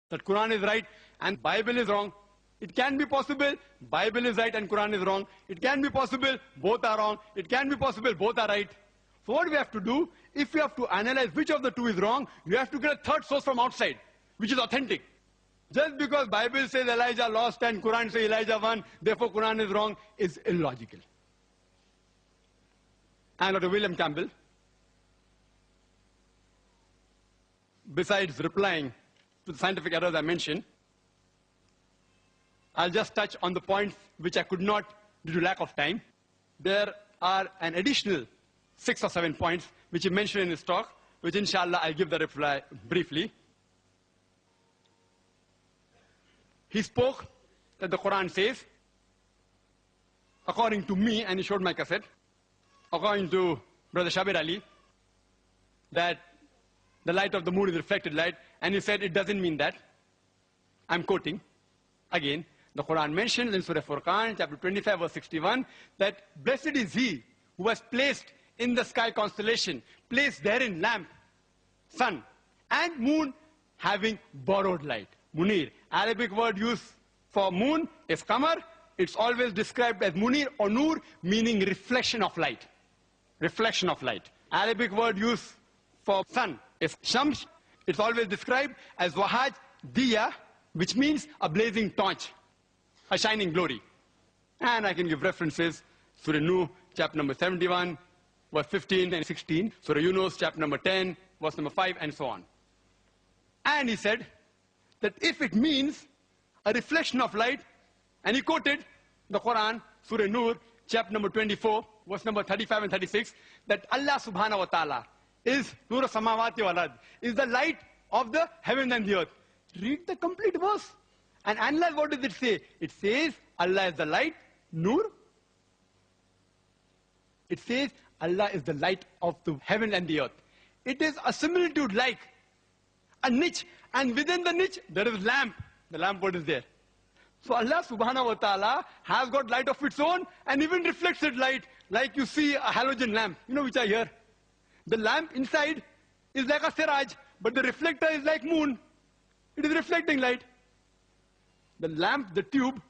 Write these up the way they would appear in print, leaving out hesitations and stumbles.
that Quran is right and Bible is wrong. It can be possible, Bible is right and Quran is wrong. It can be possible, both are wrong. It can be possible, both are right. So what we have to do, if we have to analyze which of the two is wrong, we have to get a third source from outside, which is authentic. Just because Bible says Elijah lost and Quran says Elijah won, therefore Quran is wrong, is illogical. And Dr. William Campbell, besides replying to the scientific errors I mentioned, I'll just touch on the points which I could not due to lack of time. There are an additional 6 or 7 points which he mentioned in his talk, which inshallah I'll give the reply briefly. He spoke that the Quran says, according to me, and he showed my cassette, according to Brother Shabir Ali, that the light of the moon is reflected light, and he said it doesn't mean that. I'm quoting again. The Quran mentions in Surah Furqan, chapter 25, verse 61, that blessed is he who has placed in the sky constellation, placed therein lamp, sun, and moon having borrowed light. Munir. Arabic word used for moon is qamar. It's always described as munir or nur, meaning reflection of light. Reflection of light. Arabic word used for sun is shams. It's always described as wahaj diya, which means a blazing torch, a shining glory. And I can give references. Surah Nuh, chapter number 71, verse 15 and 16. Surah Yunus, chapter number 10, verse number 5, and so on. And he said that if it means a reflection of light, and he quoted the Quran, Surah Nur, chapter number 24, verse number 35 and 36, that Allah subhanahu wa ta'ala is Nur samawati wal ard, is the light of the heaven and the earth. Read the complete verse and analyze what does it say. It says Allah is the light, Nur. It says Allah is the light of the heaven and the earth. It is a similitude like a niche, and within the niche there is lamp. The lamp word is there. So Allah subhanahu wa ta'ala has got light of its own and even reflects its light, like you see a halogen lamp, you know, which are here. The lamp inside is like a siraj, but the reflector is like moon. It is reflecting light. The lamp, the tube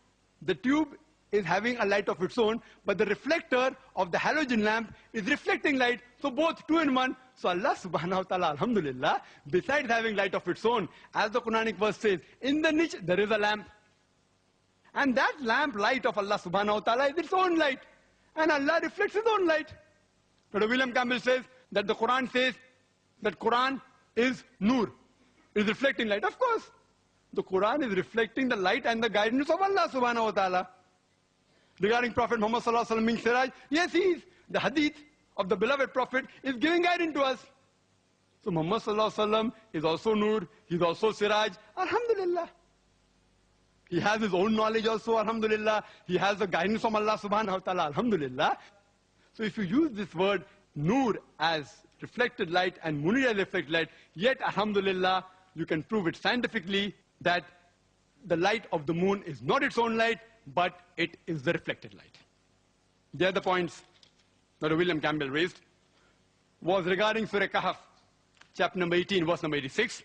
is having a light of its own, but the reflector of the halogen lamp is reflecting light. So both two in one. So Allah subhanahu wa ta'ala, alhamdulillah, besides having light of its own, as the Quranic verse says, in the niche there is a lamp. And that lamp light of Allah subhanahu wa ta'ala is its own light. And Allah reflects his own light. Dr. William Campbell says that the Quran says that Quran is nur, is reflecting light. Of course, the Quran is reflecting the light and the guidance of Allah subhanahu wa ta'ala. Regarding Prophet Muhammad sallallahu alaihi wasallam being siraj, yes, he is. The hadith of the beloved Prophet is giving guidance to us. So Muhammad sallallahu alaihi wasallam is also nur, he is also siraj, alhamdulillah. He has his own knowledge also, alhamdulillah. He has the guidance from Allah subhanahu wa ta'ala, alhamdulillah. So if you use this word nur as reflected light and munir as reflected light, yet alhamdulillah, you can prove it scientifically that the light of the moon is not its own light, but it is the reflected light. The other points that William Campbell raised was regarding Surah Kahf, chapter number 18, verse number 86,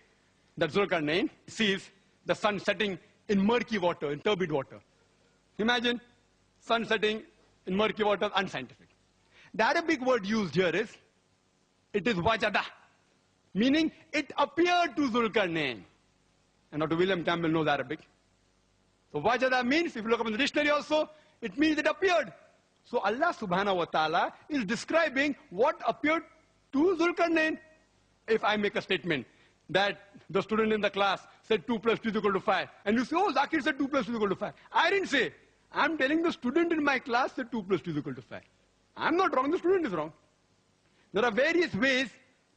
that Zulkarnain sees the sun setting in murky water, in turbid water. Imagine sun setting in murky water, unscientific. The Arabic word used here is, it is wajada, meaning it appeared to Zulkarnain. And Dr. William Campbell knows Arabic. So wajada means, if you look up in the dictionary also, it means it appeared. So Allah subhanahu wa ta'ala is describing what appeared to Zulkarnain. If I make a statement that the student in the class said 2 plus 2 is equal to 5, and you say, oh, Zakir said 2 plus 2 is equal to 5. I didn't say. I'm telling the student in my class that 2 plus 2 is equal to 5. I'm not wrong, the student is wrong. There are various ways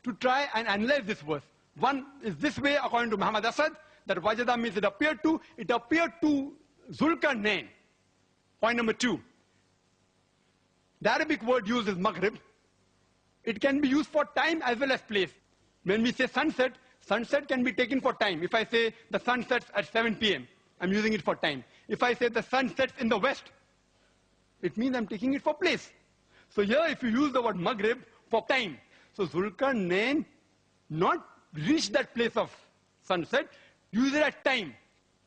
to try and analyze this verse. One is this way, according to Muhammad Asad, that wajada means it appeared to Zulkarnain. Point number 2. The Arabic word used is maghrib. It can be used for time as well as place. When we say sunset, sunset can be taken for time. If I say the sun sets at 7 p.m., I'm using it for time. If I say the sun sets in the west, it means I'm taking it for place. So here, if you use the word maghrib for time, so Zulkarnain not reached that place of sunset use it at time.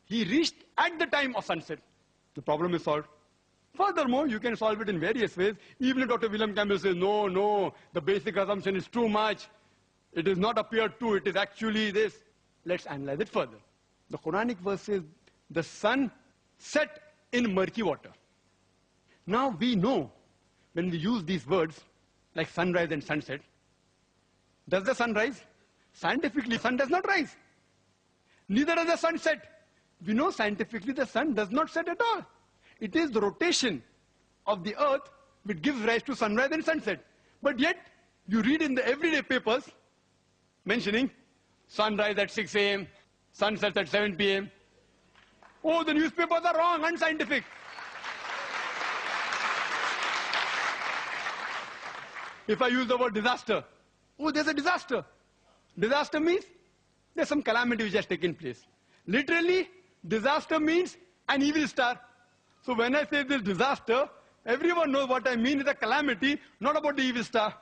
He reached at the time of sunset. The problem is solved. Furthermore, you can solve it in various ways. Even if Dr. William Campbell says, no, the basic assumption is too much. It is not appeared to, it is actually this. Let's analyze it further. The Quranic verse says, the sun set in murky water. Now we know, when we use these words, like sunrise and sunset, does the sun rise? Scientifically, sun does not rise. Neither does the sun set. We know scientifically the sun does not set at all. It is the rotation of the earth which gives rise to sunrise and sunset. But yet, you read in the everyday papers mentioning sunrise at 6 a.m., sunset at 7 p.m. Oh, the newspapers are wrong, unscientific. If I use the word disaster, oh, there's a disaster. Disaster means there's some calamity which has taken place. Literally, disaster means an evil star. So when I say this disaster, everyone knows what I mean is a calamity, not about the evil star.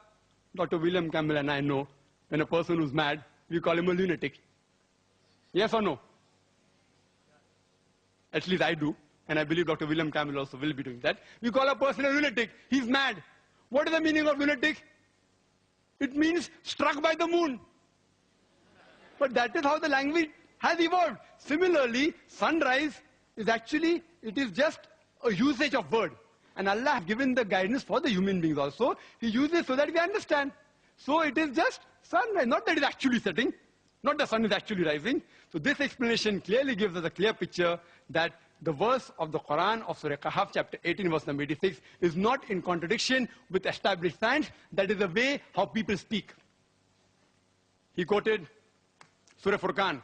Dr. William Campbell and I know when a person who's mad, we call him a lunatic. Yes or no? At least I do, and I believe Dr. William Campbell also will be doing that. We call a person a lunatic. He's mad. What is the meaning of lunatic? It means struck by the moon. But that is how the language has evolved. Similarly, sunrise is actually, it is just a usage of word. And Allah has given the guidance for the human beings also. He uses so that we understand. So it is just sunrise, not that it is actually setting, not the sun is actually rising. So this explanation clearly gives us a clear picture that the verse of the Quran of Surah Kahf, chapter 18, verse number 86, is not in contradiction with established science. That is the way how people speak. He quoted Surah Furqan,